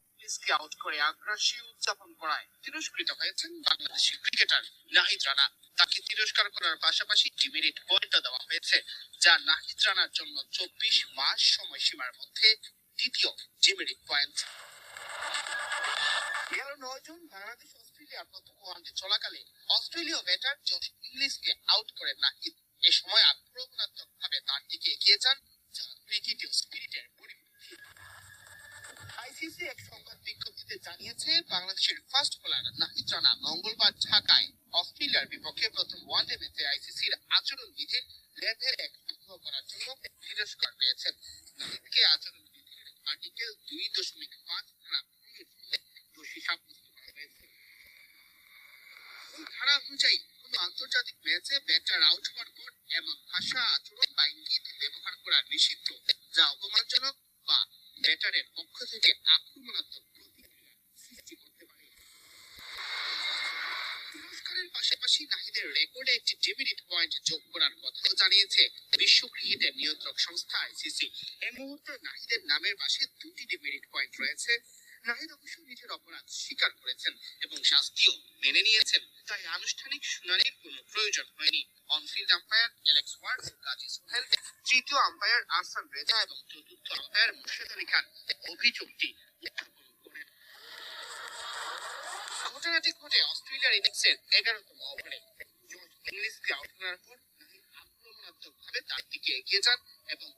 পুলিশকে আউট করে আগ্রাসী উদযাপন করায় তিরস্কৃত হয়েছেন বাংলাদেশি ক্রিকেটার নাহিদ রানা। তাকে তিরস্কার করার পাশাপাশি ডিমেরিট পয়েন্টও দেওয়া হয়েছে, যা নাহিদ রানার জন্য 24 মাস সময়সীমার মধ্যে দ্বিতীয় ডিমেরিট পয়েন্ট। 9 জুন বাংলাদেশ অস্ট্রেলিয়ার প্রথম ওয়ানডে চলাকালে অস্ট্রেলীয় ব্যাটার জশ ইংলিশকে আউট করেন নাহিদ। এ সময় আক্রমণাত্মক ভাবে তার দিকে এগিয়ে যান, যা ক্রিকেটীয় স্পিরিটের পরিপন্থী। আইসিসি এক সংবাদ বিজ্ঞপ্তিতে জানিয়েছে, বাংলাদেশের ফাস্ট বোলার নাহিদ রানা মঙ্গলবার ঢাকায় অস্ট্রেলিয়ার বিপক্ষে প্রথম ওয়ানডে ম্যাচে আইসিসির আচরণ বিধির লেভেল 1 লঙ্ঘন করার জন্য তিরস্কার পেয়েছেন। নাহিদকে আচরণ বিধির আর্টিকেল 2.5 ধারা দোষী সাব্যস্ত করা হয়েছে। ওই ধারা অনুযায়ী কোন আন্তর্জাতিক ম্যাচে ব্যাটার আউট হওয়ার পর এমন ভাষা, আচরণ বা ইঙ্গিত ব্যবহার করা নিষিদ্ধ, যা অপমানজনক বা ব্যাটারের পক্ষ থেকে আক্রমণাত্মক প্রতিক্রিয়া সৃষ্টি করতে পারে। পুরস্কারের পাশাপাশি নাহিদের রেকর্ডে একটি ডিমেরিট পয়েন্ট যোগ করার কথাও জানিয়েছে বিশ্ব ক্রিকেটের নিয়ন্ত্রক সংস্থা আইসিসি। এই মুহূর্তে নাহিদের নামের পাশে 2টি ডিমেরিট পয়েন্ট রয়েছে। নাহিদ অবশ্য নিজের অপরাধ স্বীকার করেছেন এবং শাস্তিও মেনে নিয়েছেন, তাই আনুষ্ঠানিক শুনানির কোনো প্রয়োজন হয়নি। অনফিল্ড আম্পায়ার অ্যালেক্স ওয়ার্ড, কাজী সোহেল, তৃতীয় আম্পায়ার আহসান রেজা এবং চতুর্থ আম্পায়ার মুর্শেদ আলী খান অভিযোগটি উত্থাপন করেন। ঘটনাটি ঘটে অস্ট্রেলিয়ার ইনিংসের 11তম ওভারে। জশ ইংলিশকে আউট করার পর নাহিদ আক্রমণাত্মক ভাবে তার দিকে এগিয়ে যান এবং